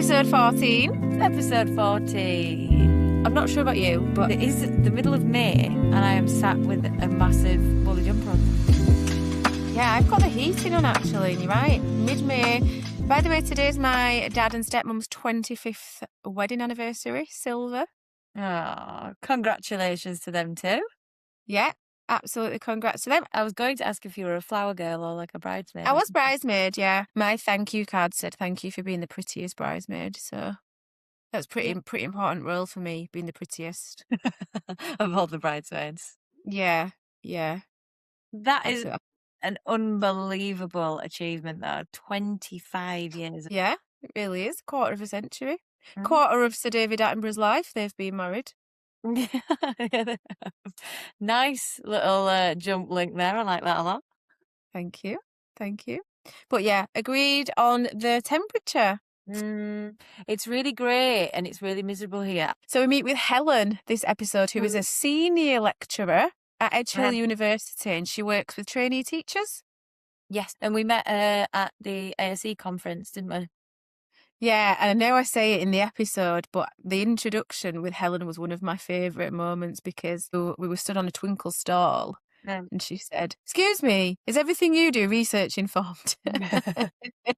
episode 14. Episode 14. I'm not sure about you, but it is the middle of May and I am sat with a massive woolly jumper on. Yeah, I've got the heating on actually, and you're right, mid-May. By the way, today's my dad and stepmom's 25th wedding anniversary, silver. Oh, congratulations to them too. Yeah, absolutely congrats to them. I was going to ask if you were a flower girl or like a bridesmaid. I was bridesmaid, yeah. My thank you card said thank you for being the prettiest bridesmaid, so that's pretty important role for me, being the prettiest. Of all the bridesmaids. Yeah. That is an unbelievable achievement though. 25 years. Yeah, it really is. Quarter of a century. Quarter of Sir David Attenborough's life they've been married. Nice little jump link there. I like that a lot. Thank you. But yeah, agreed on the temperature. It's really great and it's really miserable here. So we meet with Helen this episode, who is a senior lecturer at Edge Hill University, and she works with trainee teachers. Yes, and we met at the ASE conference, didn't we? Yeah, and I know I say it in the episode, but the introduction with Helen was one of my favourite moments because we were stood on a twinkle stall and she said, "Excuse me, is everything you do research informed?"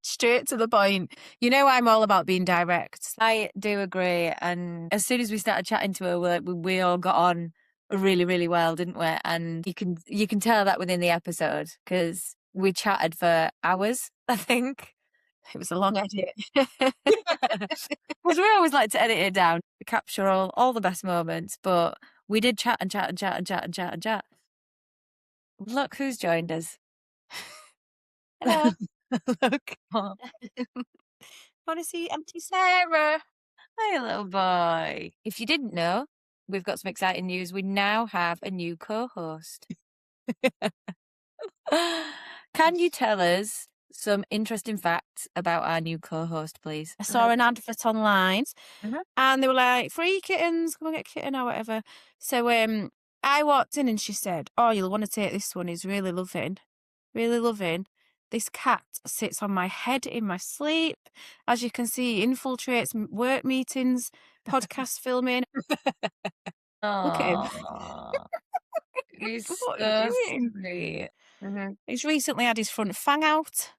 Straight to the point. You know, I'm all about being direct. I do agree. And as soon as we started chatting to her, we all got on really, really well, didn't we? And you can tell that within the episode because we chatted for hours, I think. It was a long edit. Because we always like to edit it down, capture all the best moments, but we did chat and chat. Look who's joined us. Hello. Look. Want to see empty Sarah? Hi, little boy. If you didn't know, we've got some exciting news. We now have a new co-host. Can you tell us some interesting facts about our new co-host, please? I saw an advert online and they were like, free kittens, come and get a kitten or whatever. So I walked in and she said, "Oh, you'll want to take this one. He's really loving. This cat sits on my head in my sleep. As you can see, he infiltrates work meetings, podcast filming." Look at him. He's so sweet. He's recently had his front fang out.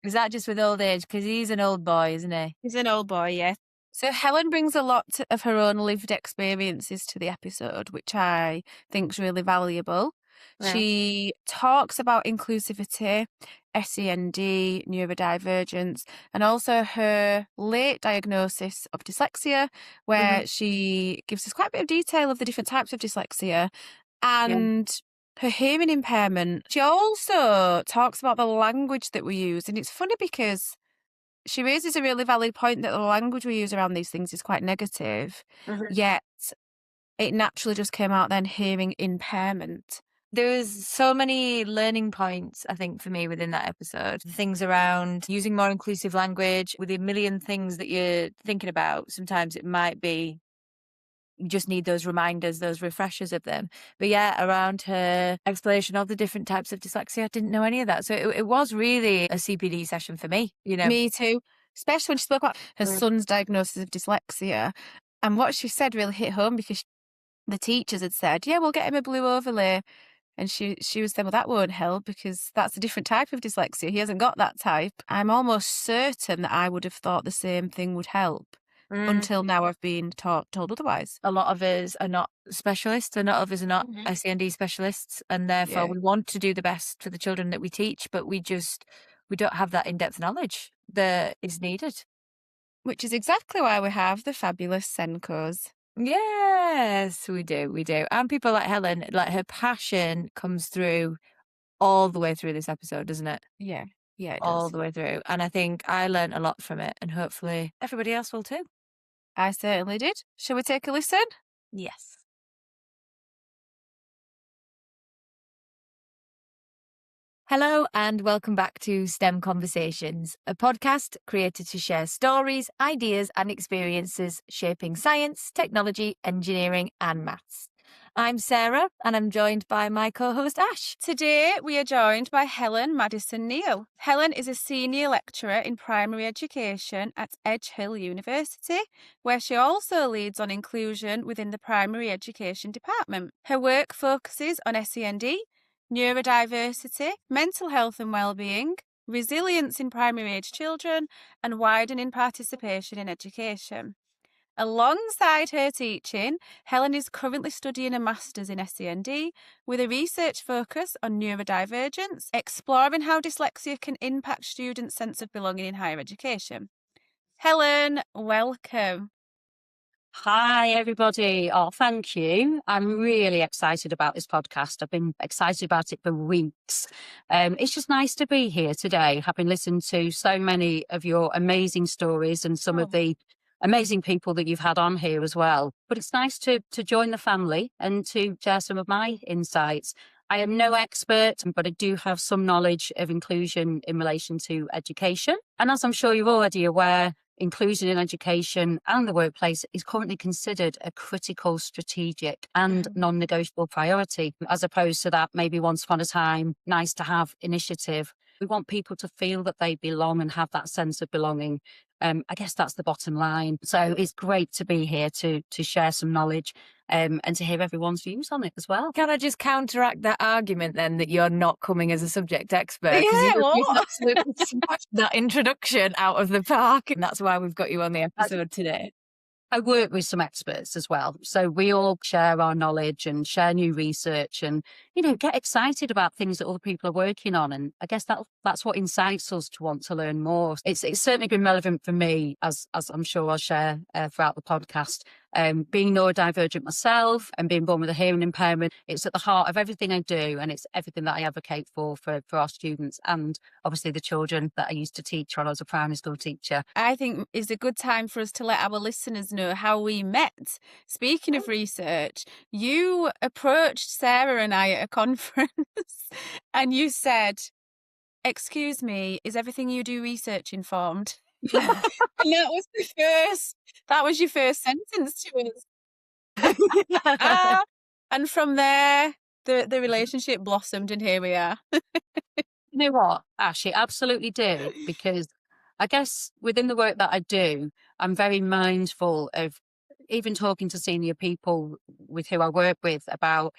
Is that just with old age? Because he's an old boy, isn't he? He's an old boy, yeah. So Helen brings a lot of her own lived experiences to the episode, which I think is really valuable. Yeah. She talks about inclusivity, SEND, neurodivergence, and also her late diagnosis of dyslexia, where she gives us quite a bit of detail of the different types of dyslexia and her hearing impairment. She also talks about the language that we use, and it's funny because she raises a really valid point that the language we use around these things is quite negative, yet it naturally just came out then, hearing impairment. There was so many learning points, I think, for me within that episode. Things around using more inclusive language with a million things that you're thinking about. Sometimes it might be you just need those reminders, those refreshers of them. But yeah, around her explanation of the different types of dyslexia, I didn't know any of that. So it was really a CPD session for me, you know. Me too. Especially when she spoke about her son's diagnosis of dyslexia. And what she said really hit home because the teachers had said, "Yeah, we'll get him a blue overlay." And she was saying, "Well, that won't help because that's a different type of dyslexia. He hasn't got that type." I'm almost certain that I would have thought the same thing would help. Until now I've been told otherwise. A lot of us are not specialists, a lot of us are not SEND specialists, and therefore we want to do the best for the children that we teach, but we don't have that in-depth knowledge that is needed. Which is exactly why we have the fabulous Senkos. Yes, we do. And people like Helen, like her passion comes through all the way through this episode, doesn't it? Yeah, it all does. The way through. And I think I learned a lot from it, and hopefully everybody else will too. I certainly did. Shall we take a listen? Yes. Hello and welcome back to STEM Conversations, a podcast created to share stories, ideas and experiences shaping science, technology, engineering and maths. I'm Sarah, and I'm joined by my co-host Ash. Today we are joined by Helen Maddison Neill. Helen is a senior lecturer in primary education at Edge Hill University, where she also leads on inclusion within the primary education department. Her work focuses on SEND, neurodiversity, mental health and well-being, resilience in primary age children, and widening participation in education. Alongside her teaching, Helen is currently studying a Master's in SEND with a research focus on neurodivergence, exploring how dyslexia can impact students' sense of belonging in higher education. Helen, welcome. Hi, everybody. Oh, thank you. I'm really excited about this podcast. I've been excited about it for weeks. It's just nice to be here today, having listened to so many of your amazing stories and some of the amazing people that you've had on here as well. But it's nice to join the family and to share some of my insights. I am no expert, but I do have some knowledge of inclusion in relation to education. And as I'm sure you're already aware, inclusion in education and the workplace is currently considered a critical, strategic and non-negotiable priority, as opposed to that maybe once upon a time, nice to have initiative. We want people to feel that they belong and have that sense of belonging. I guess that's the bottom line. So it's great to be here to share some knowledge and to hear everyone's views on it as well. Can I just counteract that argument then that you're not coming as a subject expert? Yeah, you absolutely smashed that introduction out of the park, and that's why we've got you on the episode today. I work with some experts as well. So we all share our knowledge and share new research and, get excited about things that other people are working on. And I guess that's what incites us to want to learn more. It's certainly been relevant for me, as I'm sure I'll share throughout the podcast. Being neurodivergent myself and being born with a hearing impairment, it's at the heart of everything I do, and it's everything that I advocate for our students and obviously the children that I used to teach when I was a primary school teacher. I think it's a good time for us to let our listeners know how we met. Speaking of research, you approached Sarah and I at a conference and you said, "Excuse me, is everything you do research informed?" And that was your first sentence to us. And from there, the relationship blossomed, and here we are. You know what, Ash, it absolutely did, because I guess within the work that I do, I'm very mindful of even talking to senior people with who I work with about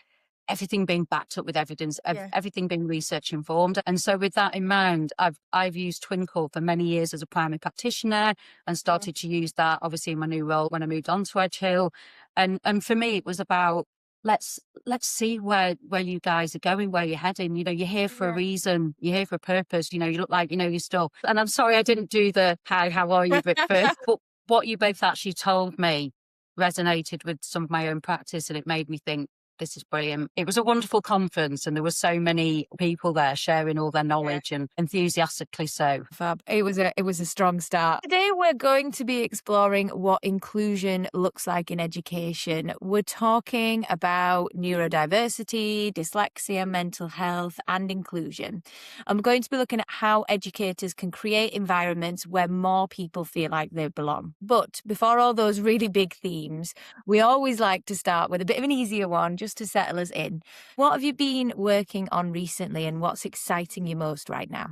everything being backed up with evidence, everything being research informed. And so with that in mind, I've used Twinkle for many years as a primary practitioner and started to use that obviously in my new role when I moved on to Edge Hill. And for me, it was about, let's see where you guys are going, where you're heading. You're here for a reason, you're here for a purpose. You look like you know your stuff. And I'm sorry I didn't do the how are you bit first, but what you both actually told me resonated with some of my own practice, and it made me think, this is brilliant. It was a wonderful conference and there were so many people there sharing all their knowledge and enthusiastically so. Fab. It was a strong start. Today we're going to be exploring what inclusion looks like in education. We're talking about neurodiversity, dyslexia, mental health and inclusion. I'm going to be looking at how educators can create environments where more people feel like they belong. But before all those really big themes, we always like to start with a bit of an easier one, just to settle us in. What have you been working on recently and what's exciting you most right now?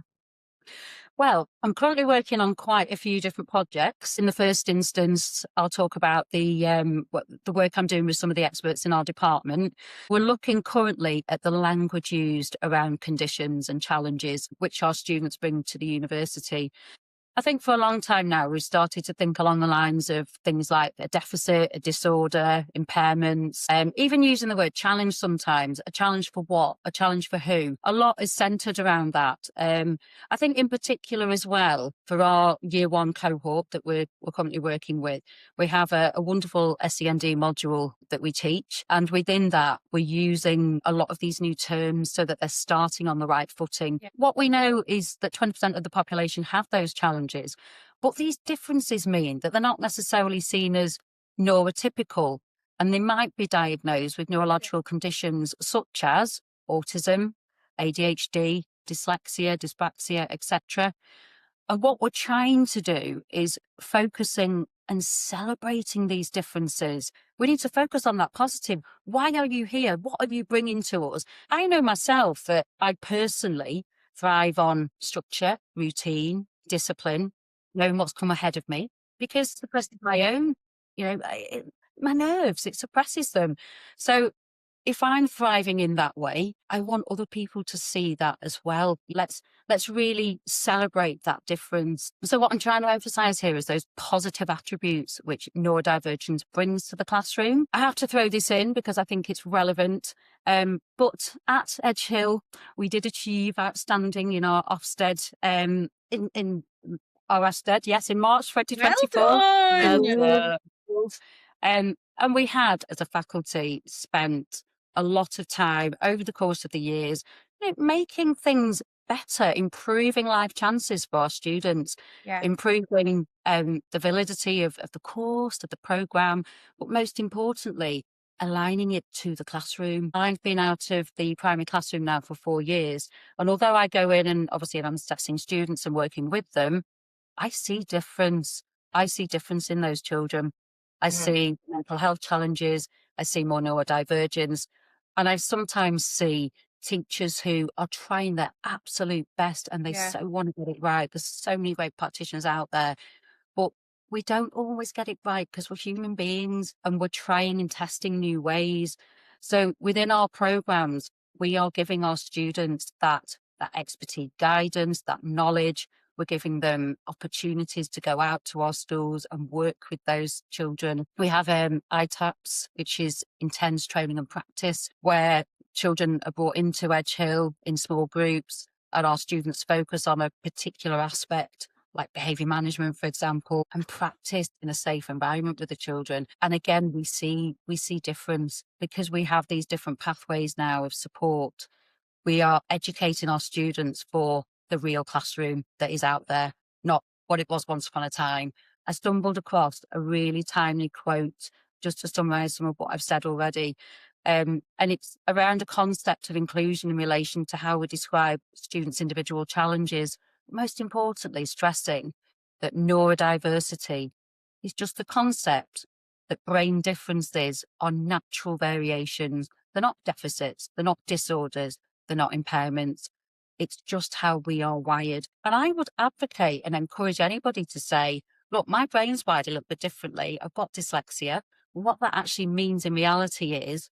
Well, I'm currently working on quite a few different projects. In the first instance, I'll talk about the work I'm doing with some of the experts in our department. We're looking currently at the language used around conditions and challenges which our students bring to the university. I think for a long time now, we've started to think along the lines of things like a deficit, a disorder, impairments, even using the word challenge sometimes. A challenge for what? A challenge for who? A lot is centred around that. I think in particular as well, for our year one cohort that we're currently working with, we have a wonderful SEND module that we teach. And within that, we're using a lot of these new terms so that they're starting on the right footing. What we know is that 20% of the population have those challenges. But these differences mean that they're not necessarily seen as neurotypical, and they might be diagnosed with neurological conditions such as autism, ADHD, dyslexia, dyspraxia, etc. And what we're trying to do is focusing and celebrating these differences. We need to focus on that positive. Why are you here? What are you bringing to us? I know myself that I personally thrive on structure, routine, discipline, knowing what's come ahead of me, because the rest of my own, my nerves, it suppresses them. So if I'm thriving in that way, I want other people to see that as well. Let's really celebrate that difference. So what I'm trying to emphasize here is those positive attributes which neurodivergence brings to the classroom. I have to throw this in because I think it's relevant. But at Edge Hill, we did achieve outstanding in our Ofsted, in our Ofsted, yes, in March 2024. Well done. And we had, as a faculty, spent a lot of time over the course of the years, making things better, improving life chances for our students, improving the validity of the course, of the programme, but most importantly, aligning it to the classroom. I've been out of the primary classroom now for 4 years, and although I go in and obviously I'm assessing students and working with them, I see difference. I see difference in those children. I see mental health challenges. I see more neurodivergence. And I sometimes see teachers who are trying their absolute best and they so want to get it right. There's so many great practitioners out there, but we don't always get it right because we're human beings and we're trying and testing new ways. So within our programs, we are giving our students that expertise, guidance, that knowledge. We're giving them opportunities to go out to our schools and work with those children. We have ITAPS, which is intense training and practice, where children are brought into Edge Hill in small groups and our students focus on a particular aspect, like behaviour management, for example, and practice in a safe environment with the children. And again, we see difference because we have these different pathways now of support. We are educating our students for the real classroom that is out there, not what it was once upon a time. I stumbled across a really timely quote, just to summarise some of what I've said already. And it's around a concept of inclusion in relation to how we describe students' individual challenges, most importantly, stressing that neurodiversity is just the concept that brain differences are natural variations. They're not deficits, they're not disorders, they're not impairments. It's just how we are wired. And I would advocate and encourage anybody to say, look, my brain's wired a little bit differently. I've got dyslexia. What that actually means in reality is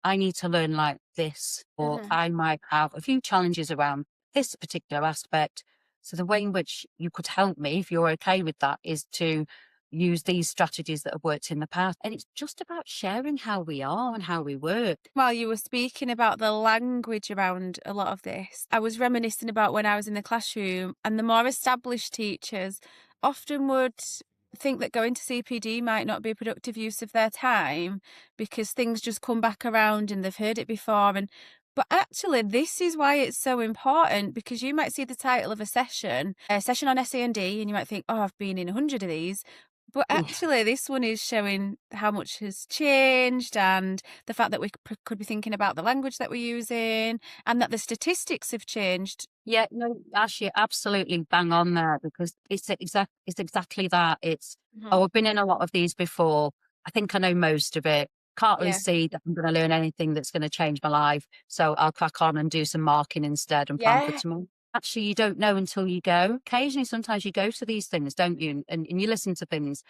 I need to learn like this, or I might have a few challenges around this particular aspect. So the way in which you could help me, if you're okay with that, is to use these strategies that have worked in the past. And it's just about sharing how we are and how we work. While you were speaking about the language around a lot of this, I was reminiscing about when I was in the classroom, and the more established teachers often would think that going to CPD might not be a productive use of their time because things just come back around and they've heard it before. But actually, this is why it's so important, because you might see the title of a session on SEND, and you might think, oh, I've been in 100 of these. But actually, this one is showing how much has changed and the fact that we could be thinking about the language that we're using and that the statistics have changed. Yeah, no, actually, absolutely bang on there, because it's exactly that. It's, I've been in a lot of these before. I think I know most of it. Can't really see that I'm going to learn anything that's going to change my life. So I'll crack on and do some marking instead and plan for tomorrow. Actually, you don't know until you go. Occasionally, sometimes you go to these things, don't you? And you listen to things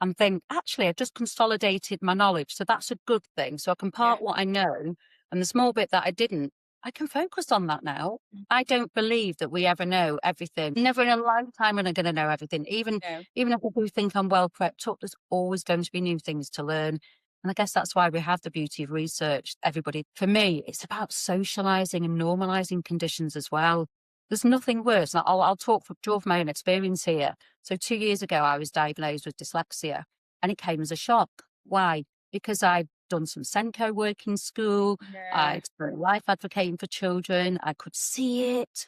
and think, actually, I've just consolidated my knowledge. So that's a good thing. So I can part what I know, and the small bit that I didn't, I can focus on that now. I don't believe that we ever know everything. Never in a lifetime am I going to know everything. Even if I do think I'm well prepped up, there's always going to be new things to learn. And I guess that's why we have the beauty of research. Everybody, for me, it's about socialising and normalising conditions as well. There's nothing worse. I'll draw from my own experience here. So 2 years ago, I was diagnosed with dyslexia, and it came as a shock. Why? Because I'd done some Senko work in school. I'd spent life advocating for children. I could see it.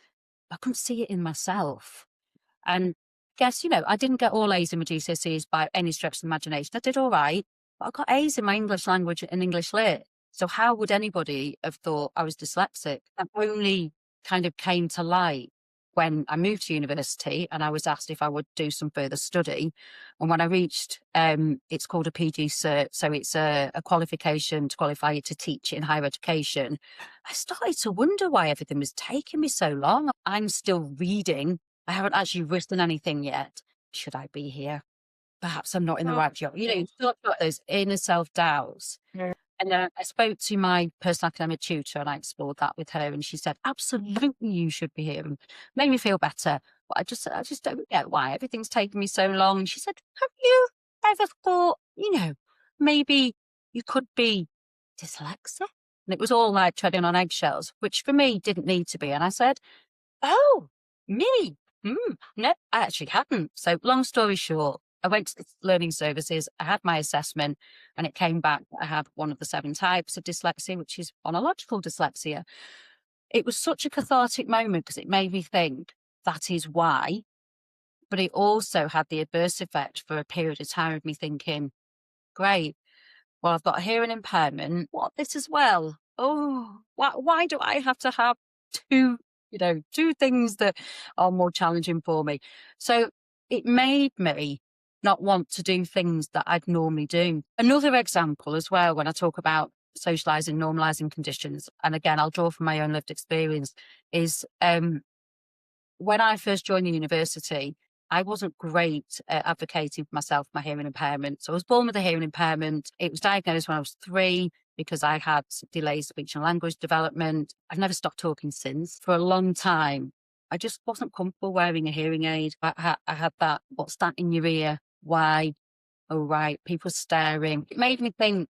I couldn't see it in myself. And guess, I didn't get all A's in my GCSEs by any stretch of the imagination. I did all right, but I got A's in my English language and English lit. So how would anybody have thought I was dyslexic? That only kind of came to light when I moved to university and I was asked if I would do some further study. And when I reached, it's called a PG cert, so it's a qualification to qualify you to teach in higher education. I started to wonder why everything was taking me so long. I'm still reading. I haven't actually written anything yet. Should I be here? Perhaps I'm not in the right job. You know, you still got those inner self-doubts. And I spoke to my personal academic tutor and I explored that with her, and she said, absolutely, you should be here, and made me feel better. But I just don't get why everything's taken me so long. And she said, have you ever thought, maybe you could be dyslexic? And it was all like treading on eggshells, which for me didn't need to be. And I said, oh, me? No, I actually hadn't. So long story short, I went to the learning services, I had my assessment, and it came back that I had one of the 7 types of dyslexia, which is phonological dyslexia. It was such a cathartic moment because it made me think that is why, but it also had the adverse effect for a period of time of me thinking, great, well, I've got a hearing impairment, what, this as well? Oh, why do I have to have two things that are more challenging for me? So it made me not want to do things that I'd normally do. Another example as well, when I talk about socializing, normalizing conditions, and again, I'll draw from my own lived experience, is when I first joined the university, I wasn't great at advocating for myself, my hearing impairment. So I was born with a hearing impairment. It was diagnosed when I was 3 because I had delayed speech and language development. I've never stopped talking since. For a long time, I just wasn't comfortable wearing a hearing aid. I had that, what's that in your ear? Why? Oh, right, people staring. It made me think,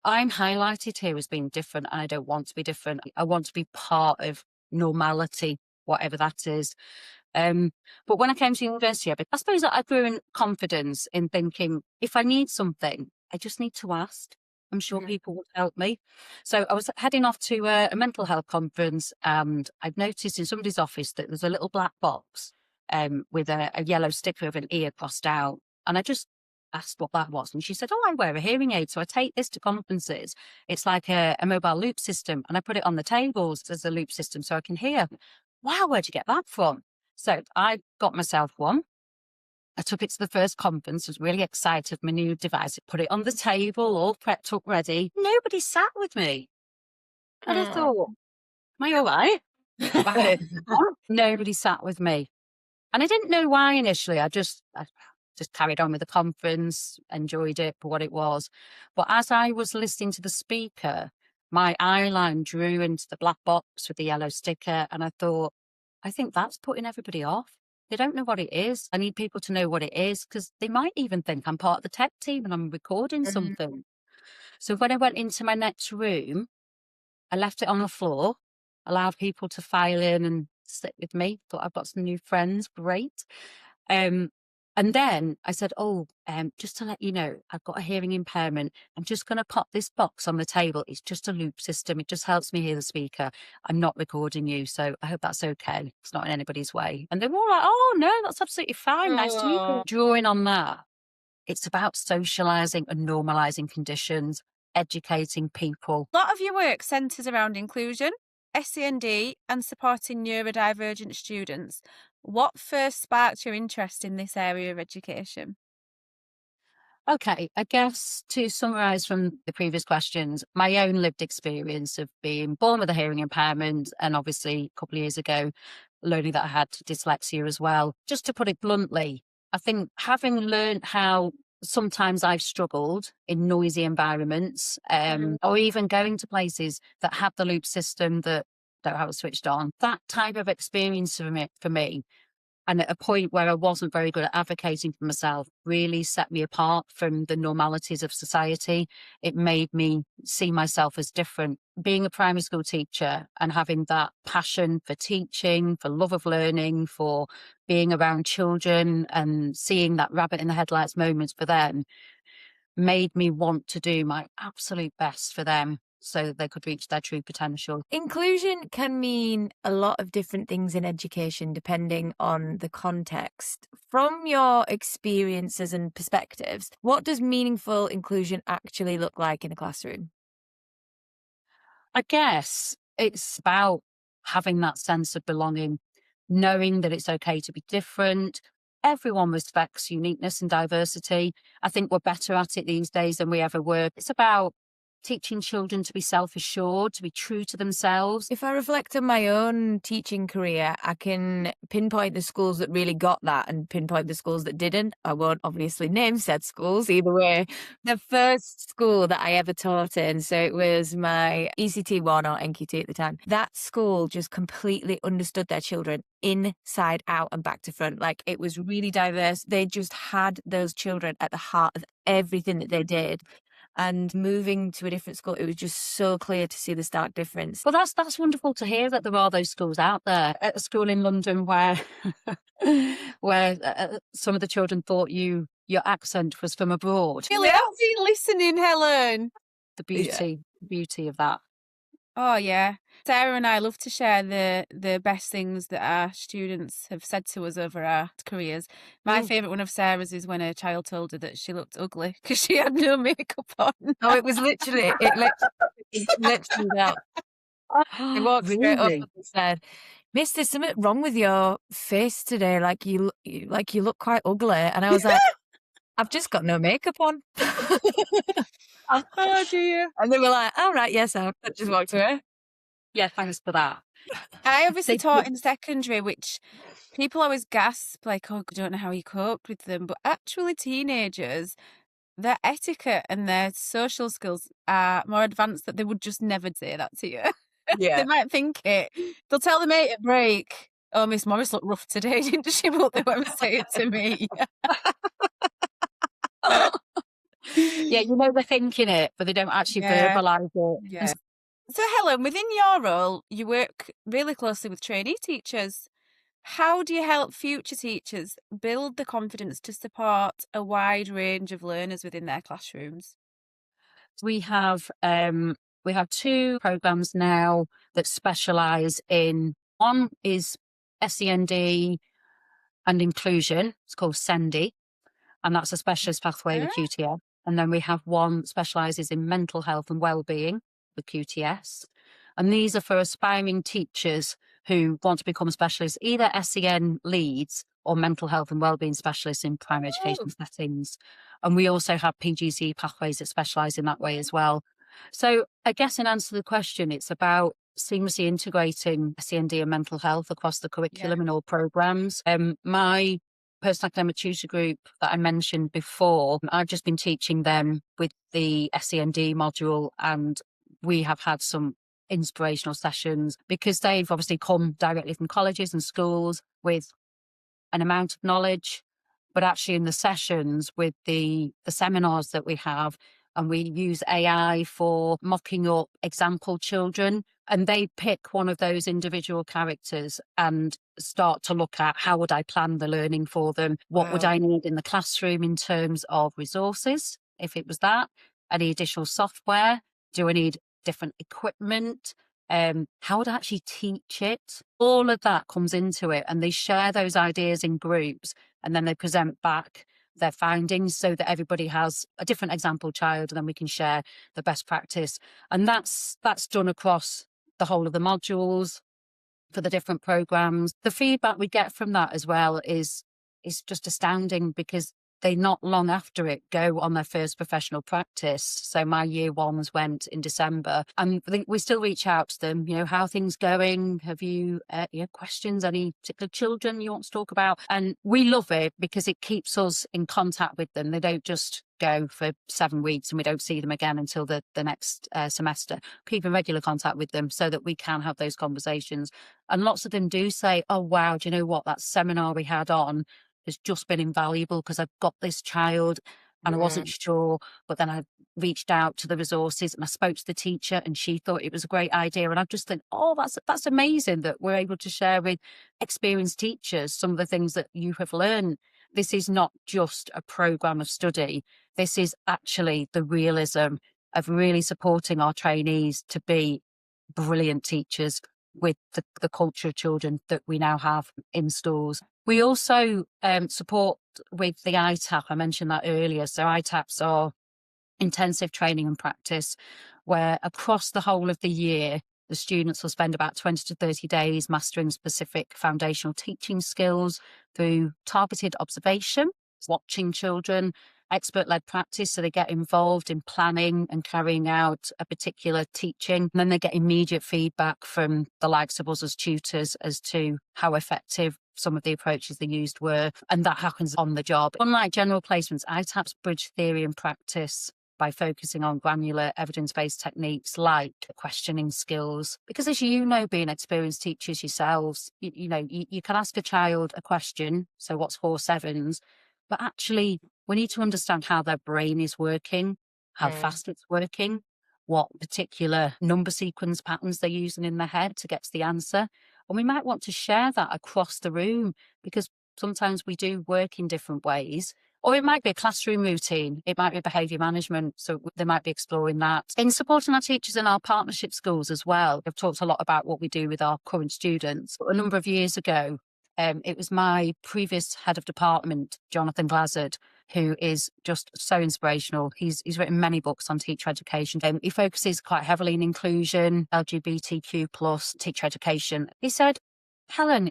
I'm highlighted here as being different and I don't want to be different. I want to be part of normality, whatever that is. But when I came to university, I suppose that I grew in confidence in thinking, if I need something, I just need to ask. I'm sure people will help me. So I was heading off to a mental health conference, and I'd noticed in somebody's office that there's a little black box with a yellow sticker of an ear crossed out. And I just asked what that was. And she said, oh, I wear a hearing aid. So I take this to conferences. It's like a mobile loop system. And I put it on the tables as a loop system so I can hear. Wow, where'd you get that from? So I got myself one. I took it to the first conference, was really excited, my new device, put it on the table, all prepped up, ready. Nobody sat with me. And I thought, am I all right? Nobody sat with me. And I didn't know why initially. I just carried on with the conference, enjoyed it for what it was. But as I was listening to the speaker, my eye line drew into the black box with the yellow sticker. And I thought, I think that's putting everybody off. They don't know what it is. I need people to know what it is because they might even think I'm part of the tech team and I'm recording something. So when I went into my next room, I left it on the floor, allowed people to file in and sit with me. Thought I've got some new friends. Great. And then I said, just to let you know, I've got a hearing impairment. I'm just going to pop this box on the table. It's just a loop system. It just helps me hear the speaker. I'm not recording you. So I hope that's okay. It's not in anybody's way. And they were all like, oh, no, that's absolutely fine. Nice to meet you. Drawing on that, it's about socializing and normalizing conditions, educating people. A lot of your work centres around inclusion, SEND, and supporting neurodivergent students. What first sparked your interest in this area of education? Okay, I guess to summarise from the previous questions, my own lived experience of being born with a hearing impairment and obviously a couple of years ago, learning that I had dyslexia as well. Just to put it bluntly, I think having learned how sometimes I've struggled in noisy environments or even going to places that have the loop system that don't have it switched on, that type of experience for me and at a point where I wasn't very good at advocating for myself really set me apart from the normalities of society. It made me see myself as different. Being a primary school teacher and having that passion for teaching, for love of learning, for being around children and seeing that rabbit in the headlights moments for them made me want to do my absolute best for them so that they could reach their true potential. Inclusion can mean a lot of different things in education depending on the context. From your experiences and perspectives, what does meaningful inclusion actually look like in a classroom? I guess it's about having that sense of belonging, knowing that it's okay to be different. Everyone respects uniqueness and diversity. I think we're better at it these days than we ever were. It's about teaching children to be self-assured, to be true to themselves. If I reflect on my own teaching career, I can pinpoint the schools that really got that and pinpoint the schools that didn't. I won't obviously name said schools either way. The first school that I ever taught in, so it was my ECT1 or NQT at the time, that school just completely understood their children inside out and back to front. Like, it was really diverse. They just had those children at the heart of everything that they did. And moving to a different school, it was just so clear to see the stark difference. Well, that's wonderful to hear that there are those schools out there. At a school in London where some of the children thought your accent was from abroad. Really, I've been listening, Helen. The beauty of that. Oh yeah, Sarah and I love to share the best things that our students have said to us over our careers. My favourite one of Sarah's is when a child told her that she looked ugly because she had no makeup on. Oh, it was literally that. They walked straight up and said, "Miss, there's something wrong with your face today. Like you look quite ugly." And I was like, "I've just got no makeup on." Oh dear. And they were like, "All right, yes, I'll just walked away." Yeah, thanks for that. I obviously taught in secondary, which people always gasp, like, oh, I don't know how you coped with them. But actually, teenagers, their etiquette and their social skills are more advanced that they would just never say that to you. Yeah. They might think it. They'll tell the mate at break, oh, Miss Morris looked rough today, didn't she? But they won't say it to me. Yeah, you know they're thinking it, but they don't actually verbalise it. Yeah. So, Helen, within your role, you work really closely with trainee teachers. How do you help future teachers build the confidence to support a wide range of learners within their classrooms? We have 2 programs now that specialise in. One is SEND and inclusion. It's called SENDI, and that's a specialist pathway with QTS. And then we have one specialises in mental health and wellbeing with QTS. And these are for aspiring teachers who want to become specialists, either SEN leads or mental health and wellbeing specialists in primary education settings. And we also have PGCE pathways that specialise in that way as well. So I guess in answer to the question, it's about seamlessly integrating SEND and mental health across the curriculum in all programmes. My personal academic tutor group that I mentioned before, I've just been teaching them with the SEND module, and we have had some inspirational sessions because they've obviously come directly from colleges and schools with an amount of knowledge, but actually in the sessions with the seminars that we have, and we use AI for mocking up example children, and they pick one of those individual characters and start to look at how would I plan the learning for them? What would I need in the classroom in terms of resources, if it was that? Any additional software? Do I need different equipment? How would I actually teach it? All of that comes into it, and they share those ideas in groups, and then they present back their findings so that everybody has a different example child, and then we can share the best practice. And that's done across the whole of the modules for the different programs. The feedback we get from that as well is just astounding, because they not long after it go on their first professional practice. So my year ones went in December, and I think we still reach out to them, how are things going? Have you questions, any particular children you want to talk about? And we love it because it keeps us in contact with them. They don't just go for 7 weeks and we don't see them again until the next semester. Keep in regular contact with them so that we can have those conversations. And lots of them do say, oh wow, do you know what, that seminar we had on has just been invaluable because I've got this child and I wasn't sure, but then I reached out to the resources and I spoke to the teacher and she thought it was a great idea. And I just think, oh, that's amazing that we're able to share with experienced teachers some of the things that you have learned. This is not just a programme of study. This is actually the realism of really supporting our trainees to be brilliant teachers with the culture of children that we now have in schools. We also support with the ITAP. I mentioned that earlier. So ITAPs are intensive training and practice, where across the whole of the year, The students will spend about 20 to 30 days mastering specific foundational teaching skills through targeted observation, watching children, expert-led practice, so they get involved in planning and carrying out a particular teaching. And then they get immediate feedback from the likes of us as tutors as to how effective some of the approaches they used were. And that happens on the job. Unlike general placements, ITAPs bridge theory and practice by focusing on granular evidence-based techniques like questioning skills. Because as you know, being experienced teachers yourselves, you can ask a child a question, so what's 4/7s, but actually we need to understand how their brain is working, how fast it's working, what particular number sequence patterns they're using in their head to get to the answer. And we might want to share that across the room, because sometimes we do work in different ways. Or it might be a classroom routine. It might be behaviour management. So they might be exploring that. In supporting our teachers in our partnership schools as well, I've talked a lot about what we do with our current students. A number of years ago, it was my previous head of department, Jonathan Glazzard, who is just so inspirational. He's written many books on teacher education. He focuses quite heavily in inclusion, LGBTQ plus teacher education. He said, Helen,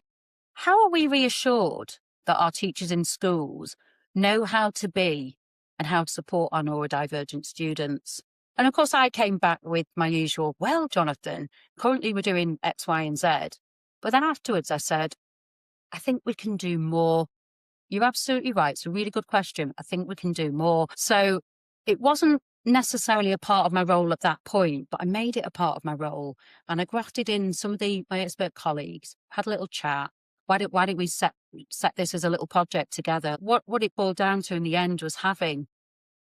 how are we reassured that our teachers in schools know how to be and how to support our neurodivergent students? And of course, I came back with my usual, well, Jonathan, currently we're doing X, Y, and Z. But then afterwards I said, I think we can do more. You're absolutely right. It's a really good question. I think we can do more. So it wasn't necessarily a part of my role at that point, but I made it a part of my role. And I grafted in some of my expert colleagues, had a little chat. Why don't we set this as a little project together? What it boiled down to in the end was having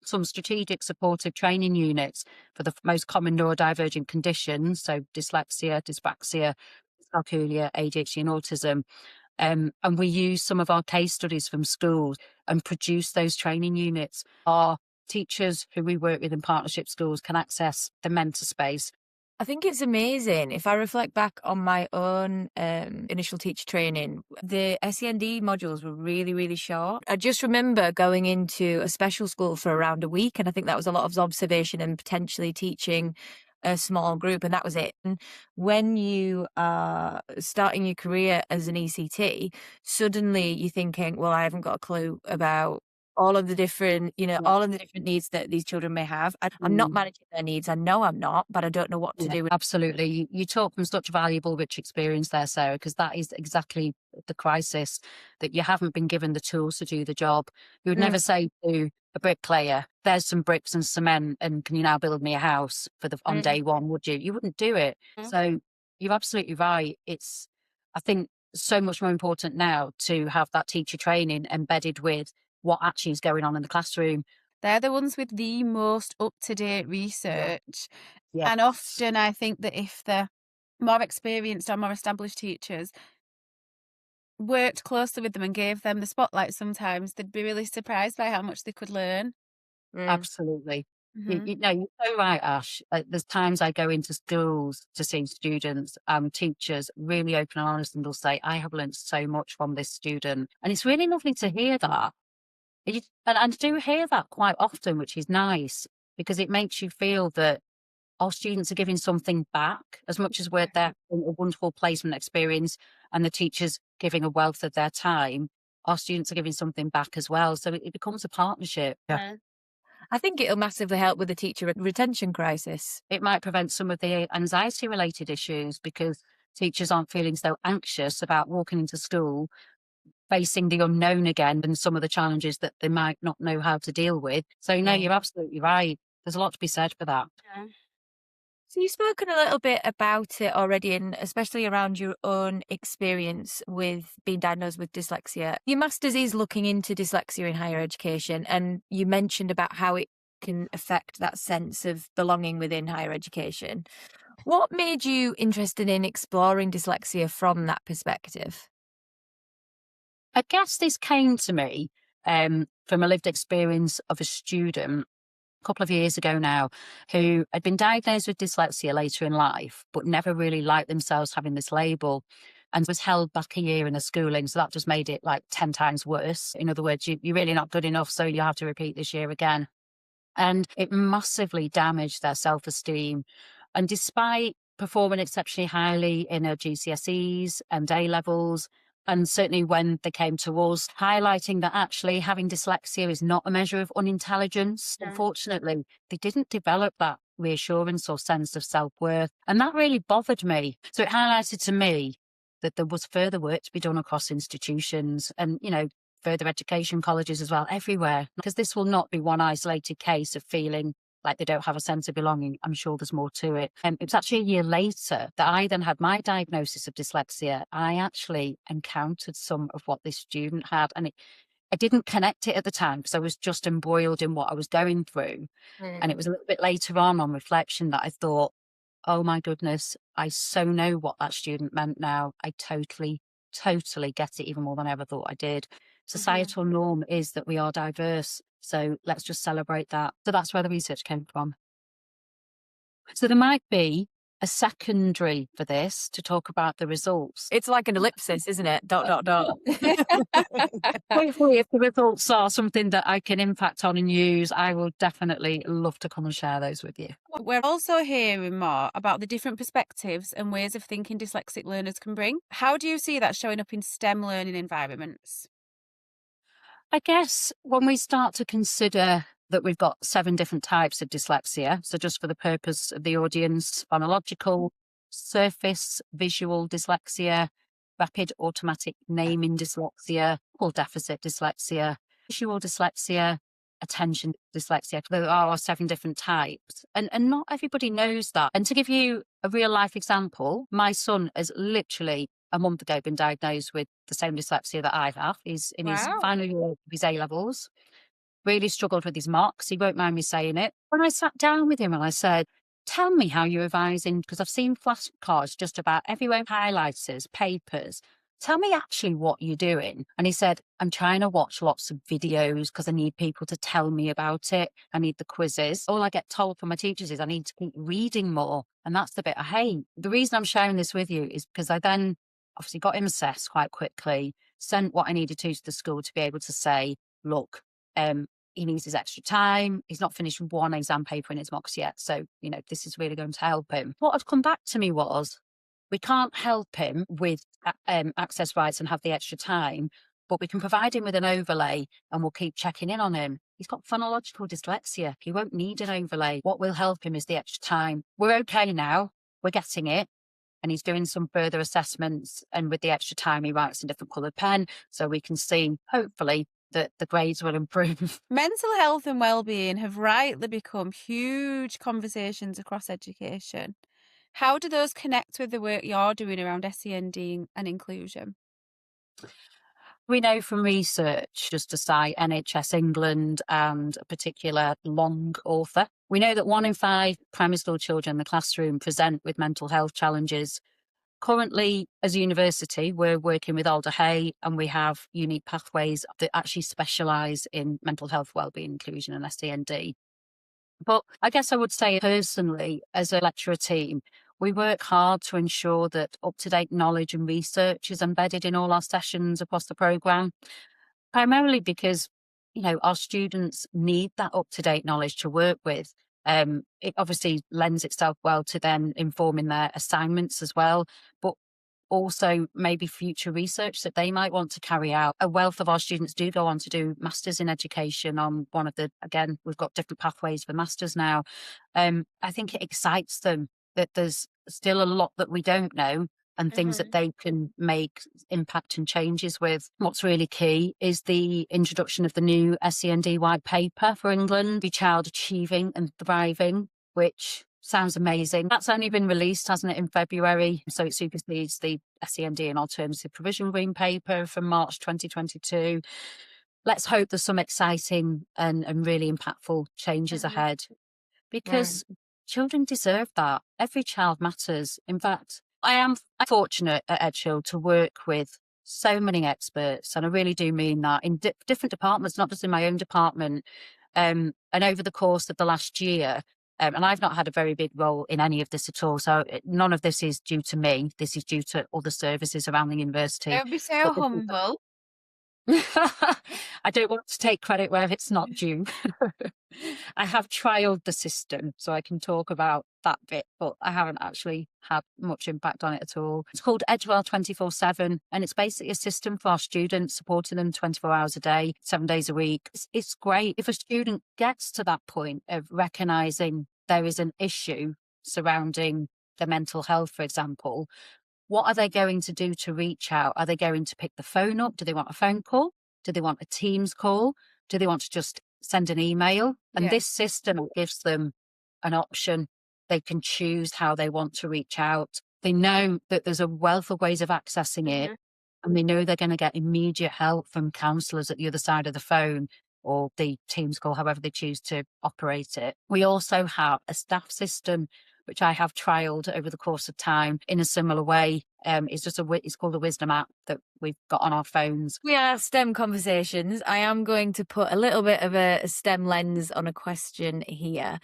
some strategic supportive training units for the most common neurodivergent conditions, so dyslexia, dyspraxia, dyscalculia, ADHD and autism. And we use some of our case studies from schools and produce those training units. Our teachers who we work with in partnership schools can access the mentor space. I think it's amazing. If I reflect back on my own initial teacher training, the SEND modules were really, really short. I just remember going into a special school for around a week, and I think that was a lot of observation and potentially teaching a small group, and that was it. And when you are starting your career as an ECT, suddenly you're thinking, well, I haven't got a clue about all of the different, all of the different needs that these children may have. I'm not managing their needs. I know I'm not, but I don't know what to do. Absolutely. You talk from such valuable, rich experience there, Sarah, because that is exactly the crisis, that you haven't been given the tools to do the job. You would never say to a bricklayer, there's some bricks and cement and can you now build me a house on day one, would you? You wouldn't do it. So you're absolutely right. It's, I think, so much more important now to have that teacher training embedded with what actually is going on in the classroom. They're the ones with the most up-to-date research. Yeah. And often I think that if the more experienced or more established teachers worked closely with them and gave them the spotlight, sometimes they'd be really surprised by how much they could learn. Absolutely. You're so right, Ash. There's times I go into schools to see students, teachers really open and honest, and they'll say, I have learned so much from this student. And it's really lovely to hear that. And I do hear that quite often, which is nice, because it makes you feel that our students are giving something back as much as we're there in a wonderful placement experience and the teachers giving a wealth of their time. Our students are giving something back as well. So it becomes a partnership. Yeah. I think it'll massively help with the teacher retention crisis. It might prevent some of the anxiety related issues, because teachers aren't feeling so anxious about walking into school, facing the unknown again and some of the challenges that they might not know how to deal with. So no, you're absolutely right. There's a lot to be said for that. Yeah. So you've spoken a little bit about it already, and especially around your own experience with being diagnosed with dyslexia. Your master's is looking into dyslexia in higher education, and you mentioned about how it can affect that sense of belonging within higher education. What made you interested in exploring dyslexia from that perspective? I guess this came to me from a lived experience of a student a couple of years ago now, who had been diagnosed with dyslexia later in life, but never really liked themselves having this label, and was held back a year in the schooling. So that just made it like 10 times worse. In other words, you're really not good enough, so you have to repeat this year again. And it massively damaged their self-esteem. And despite performing exceptionally highly in her GCSEs and A levels. And certainly when they came to us, highlighting that actually having dyslexia is not a measure of unintelligence. Yeah. Unfortunately, they didn't develop that reassurance or sense of self-worth. And that really bothered me. So it highlighted to me that there was further work to be done across institutions and, further education colleges as well, everywhere. Because this will not be one isolated case of feeling like they don't have a sense of belonging. I'm sure there's more to it. It was actually a year later that I then had my diagnosis of dyslexia. I actually encountered some of what this student had, and I didn't connect it at the time because I was just embroiled in what I was going through. And it was a little bit later on reflection that I thought, oh my goodness, I so know what that student meant now. I totally get it even more than I ever thought I did. Societal norm is that we are diverse. So let's just celebrate that. So that's where the research came from. So there might be a secondary for this to talk about the results. It's like an ellipsis, isn't it? ... Hopefully, if the results are something that I can impact on and use, I will definitely love to come and share those with you. We're also hearing more about the different perspectives and ways of thinking dyslexic learners can bring. How do you see that showing up in STEM learning environments? I guess when we start to consider that we've got 7 different types of dyslexia, so just for the purpose of the audience, phonological, surface visual dyslexia, rapid automatic naming dyslexia, full deficit dyslexia, visual dyslexia, attention dyslexia. There are 7 different types, and not everybody knows that. And to give you a real life example, my son has literally a month ago been diagnosed with the same dyslexia that I have. He's in his final year of his A levels, really struggled with his marks. He won't mind me saying it. When I sat down with him and I said, tell me how you're revising, because I've seen flashcards just about everywhere, highlighters, papers. Tell me actually what you're doing. And he said, I'm trying to watch lots of videos because I need people to tell me about it. I need the quizzes. All I get told from my teachers is I need to keep reading more. And that's the bit I hate. The reason I'm sharing this with you is because I then obviously got him assessed quite quickly, sent what I needed to the school to be able to say, look, he needs his extra time. He's not finished 1 exam paper in his mocks yet. So, this is really going to help him. What had come back to me was, we can't help him with access rights and have the extra time, but we can provide him with an overlay and we'll keep checking in on him. He's got phonological dyslexia. He won't need an overlay. What will help him is the extra time. We're okay now. We're getting it. And he's doing some further assessments. And with the extra time, he writes in different coloured pen. So we can see, hopefully, that the grades will improve. Mental health and well-being have rightly become huge conversations across education. How do those connect with the work you're doing around SEND and inclusion? We know from research, just to cite NHS England and a particular long author, we know that 1 in 5 primary school children in the classroom present with mental health challenges. Currently, as a university, we're working with Alder Hey, and we have unique pathways that actually specialise in mental health, wellbeing, inclusion and SEND. But I guess I would say personally, as a lecturer team, we work hard to ensure that up-to-date knowledge and research is embedded in all our sessions across the programme, primarily because, our students need that up-to-date knowledge to work with. It obviously lends itself well to then informing their assignments as well, but also maybe future research that they might want to carry out. A wealth of our students do go on to do masters in education on again, we've got different pathways for masters now. I think it excites them that there's still a lot that we don't know and things that they can make impact and changes with. What's really key is the introduction of the new SEND white paper for England, Every Child Achieving and Thriving, which sounds amazing. That's only been released, hasn't it, in February? So it supersedes the SEND and Alternative Provision Green Paper from March 2022. Let's hope there's some exciting and really impactful changes ahead, because children deserve that. Every child matters. In fact, I am fortunate at Edgehill to work with so many experts, and I really do mean that, in different departments, not just in my own department. And over the course of the last year, and I've not had a very big role in any of this at all, so none of this is due to me. This is due to other services around the university. Don't be so humble. I don't want to take credit where it's not due. I have trialed the system, so I can talk about that bit, but I haven't actually had much impact on it at all. It's called Edgewell 24/7, and it's basically a system for our students, supporting them 24 hours a day, 7 days a week. It's great. If a student gets to that point of recognizing there is an issue surrounding their mental health, for example, what are they going to do to reach out? Are they going to pick the phone up? Do they want a phone call? Do they want a Teams call? Do they want to just send an email? And this system gives them an option. They can choose how they want to reach out. They know that there's a wealth of ways of accessing it, and they know they're going to get immediate help from counsellors at the other side of the phone or the Teams call, however they choose to operate it. We also have a staff system, which I have trialled over the course of time in a similar way. It's called a Wisdom app that we've got on our phones. We are STEM conversations. I am going to put a little bit of a STEM lens on a question here.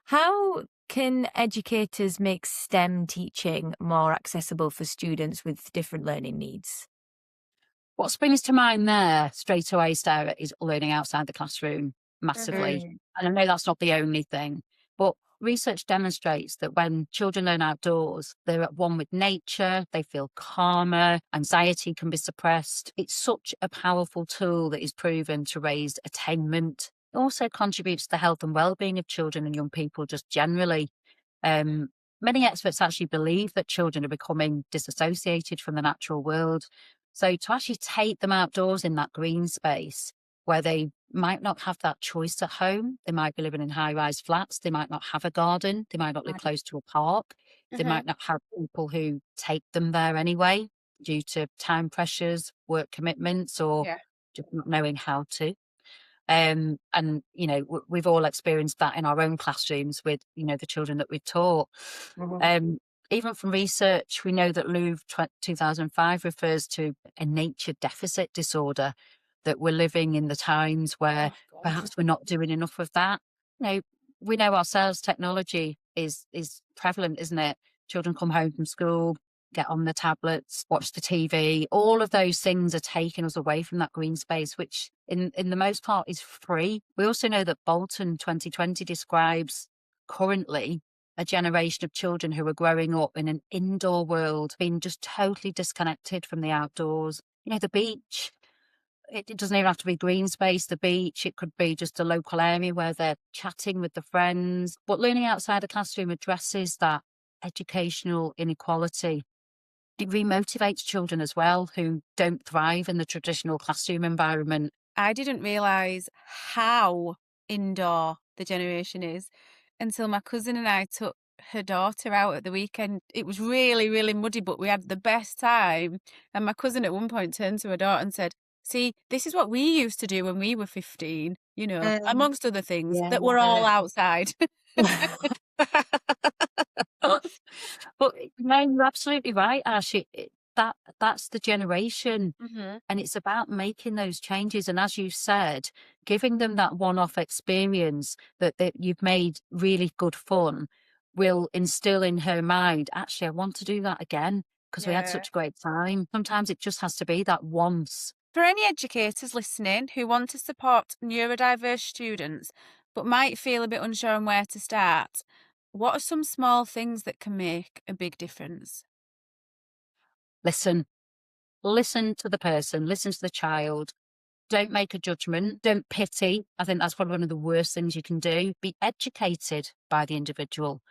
How can educators make STEM teaching more accessible for students with different learning needs? What springs to mind there straight away, Sarah, is learning outside the classroom massively. And I know that's not the only thing, but research demonstrates that when children learn outdoors, they're at one with nature, they feel calmer, anxiety can be suppressed. It's such a powerful tool that is proven to raise attainment. It also contributes to the health and well-being of children and young people just generally. Many experts actually believe that children are becoming disassociated from the natural world. So to actually take them outdoors in that green space where they might not have that choice at home, they might be living in high-rise flats, they might not have a garden, they might not live close to a park, they might not have people who take them there anyway due to time pressures, work commitments, or just not knowing how to. And, you know, we've all experienced that in our own classrooms with, you know, the children that we've taught. Even from research, we know that Louvre 2005 refers to a nature deficit disorder, that we're living in the times where perhaps we're not doing enough of that. You know, we know ourselves technology is prevalent, isn't it? Children come home from school, get on the tablets, watch the TV. All of those things are taking us away from that green space, which in the most part is free. We also know that Bolton 2020 describes currently a generation of children who are growing up in an indoor world, being just totally disconnected from the outdoors. You know, the beach, it doesn't even have to be green space, the beach. It could be just a local area where they're chatting with the friends. But learning outside the classroom addresses that educational inequality. It remotivates children as well who don't thrive in the traditional classroom environment. I didn't realise how indoor the generation is until my cousin and I took her daughter out at the weekend. It was really, really muddy, but we had the best time. And my cousin at one point turned to her daughter and said, "See, this is what we used to do when we were 15, you know, amongst other things, that we're all outside." But no, you're absolutely right, Ash. That's the generation, and it's about making those changes. And as you said, giving them that one-off experience that you've made really good fun will instill in her mind, actually, I want to do that again because we had such a great time. Sometimes it just has to be that once. For any educators listening who want to support neurodiverse students but might feel a bit unsure on where to start, what are some small things that can make a big difference? Listen to the person, listen to the child. Don't make a judgment. Don't pity. I think that's probably one of the worst things you can do. Be educated by the individual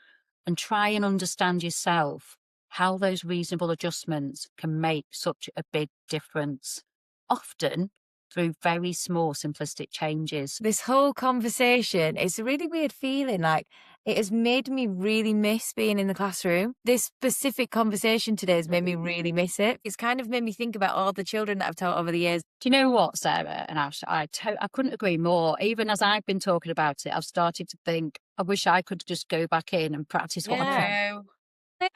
and try and understand yourself how those reasonable adjustments can make such a big difference. Often through very small, simplistic changes. This whole conversation, it's a really weird feeling. Like, it has made me really miss being in the classroom. This specific conversation today has made me really miss it. It's kind of made me think about all the children that I've taught over the years. Do you know what, Sarah and Ash? I couldn't agree more. Even as I've been talking about it, I've started to think, I wish I could just go back in and practice what I preach.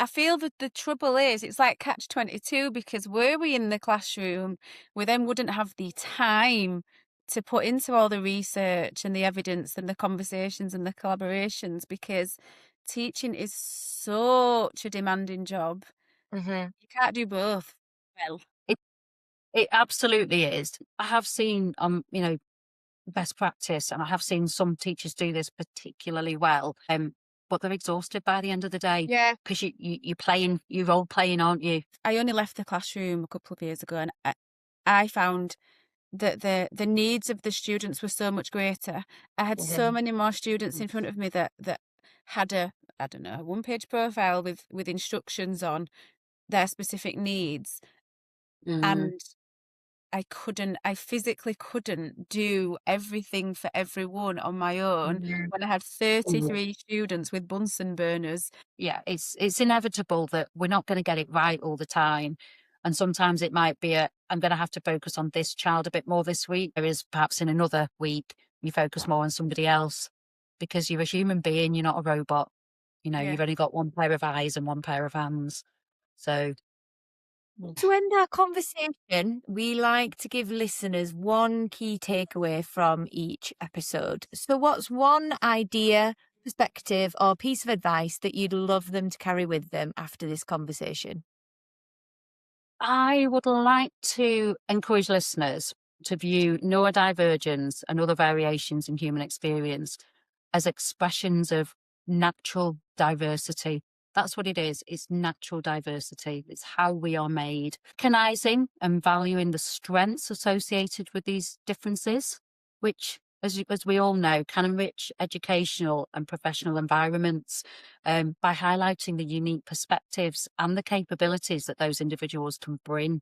I feel that the trouble is, it's like catch-22, because were we in the classroom, we then wouldn't have the time to put into all the research and the evidence and the conversations and the collaborations, because teaching is such a demanding job. You can't do both well. It absolutely is. I have seen, best practice, and I have seen some teachers do this particularly well. But they're exhausted by the end of the day. Yeah. Because you're role playing, aren't you? I only left the classroom a couple of years ago, and I found that the needs of the students were so much greater. I had so many more students in front of me that had a one-page profile with instructions on their specific needs, and I physically couldn't do everything for everyone on my own when I had 33 students with Bunsen burners. Yeah, it's inevitable that we're not going to get it right all the time. And sometimes it might be I'm going to have to focus on this child a bit more this week. Whereas perhaps in another week, you focus more on somebody else, because you're a human being, you're not a robot. You've only got one pair of eyes and one pair of hands. So to end our conversation, we like to give listeners one key takeaway from each episode. So what's one idea, perspective, or piece of advice that you'd love them to carry with them after this conversation? I would like to encourage listeners to view neurodivergence and other variations in human experience as expressions of natural diversity. That's what it is. It's natural diversity. It's how we are made. Recognizing and valuing the strengths associated with these differences, which, as we all know, can enrich educational and professional environments by highlighting the unique perspectives and the capabilities that those individuals can bring.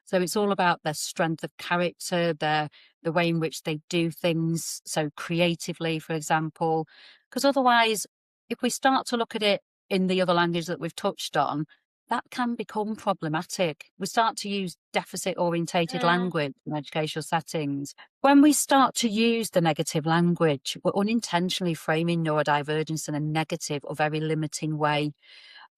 So it's all about their strength of character, the way in which they do things so creatively, for example. Because otherwise, if we start to look at it in the other language that we've touched on, that can become problematic. We start to use deficit-orientated language in educational settings. When we start to use the negative language, we're unintentionally framing neurodivergence in a negative or very limiting way.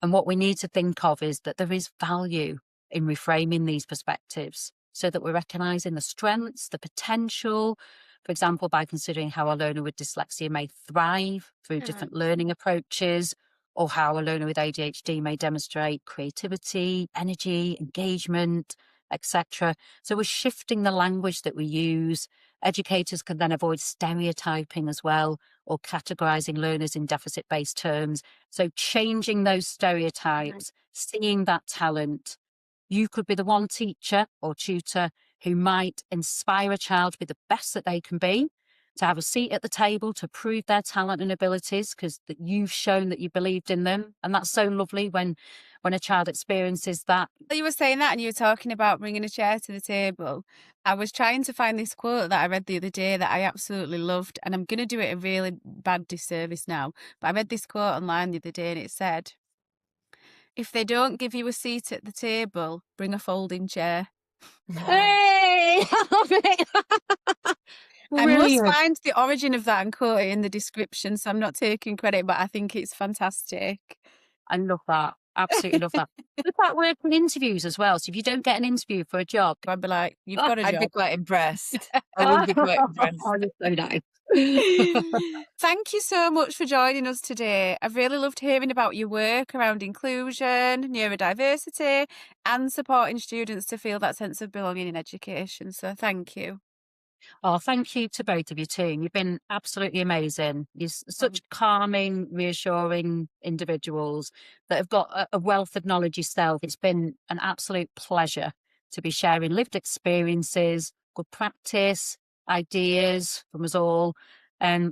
And what we need to think of is that there is value in reframing these perspectives so that we're recognising the strengths, the potential, for example, by considering how a learner with dyslexia may thrive through different learning approaches, or how a learner with ADHD may demonstrate creativity, energy, engagement, etc. So we're shifting the language that we use. Educators can then avoid stereotyping as well, or categorising learners in deficit-based terms. So changing those stereotypes, seeing that talent. You could be the one teacher or tutor who might inspire a child to be the best that they can be, to have a seat at the table, to prove their talent and abilities, because you've shown that you believed in them. And that's so lovely when a child experiences that. You were saying that and you were talking about bringing a chair to the table. I was trying to find this quote that I read the other day that I absolutely loved, and I'm going to do it a really bad disservice now. But I read this quote online the other day and it said, "If they don't give you a seat at the table, bring a folding chair." Hey! I love it! I must find the origin of that and quote it in the description, so I'm not taking credit, but I think it's fantastic. I love that. Absolutely love that. Does that work in interviews as well? So if you don't get an interview for a job, I'd be like, "You've got a job." I'd be quite impressed. I would be quite impressed. Oh, you're so nice. Thank you so much for joining us today. I've really loved hearing about your work around inclusion, neurodiversity, and supporting students to feel that sense of belonging in education. So thank you. Oh, thank you to both of you too. You've been absolutely amazing. You're such calming, reassuring individuals that have got a wealth of knowledge yourself. It's been an absolute pleasure to be sharing lived experiences, good practice, ideas from us all,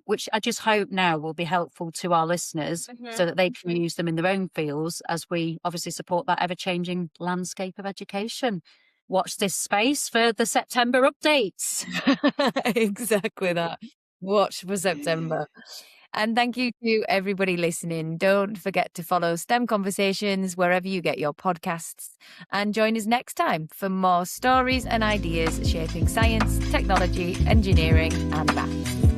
which I just hope now will be helpful to our listeners so that they can use them in their own fields as we obviously support that ever-changing landscape of education. Watch this space for the September updates. Exactly that. Watch for September. And thank you to everybody listening. Don't forget to follow STEM Conversations wherever you get your podcasts, and join us next time for more stories and ideas shaping science, technology, engineering, and maths.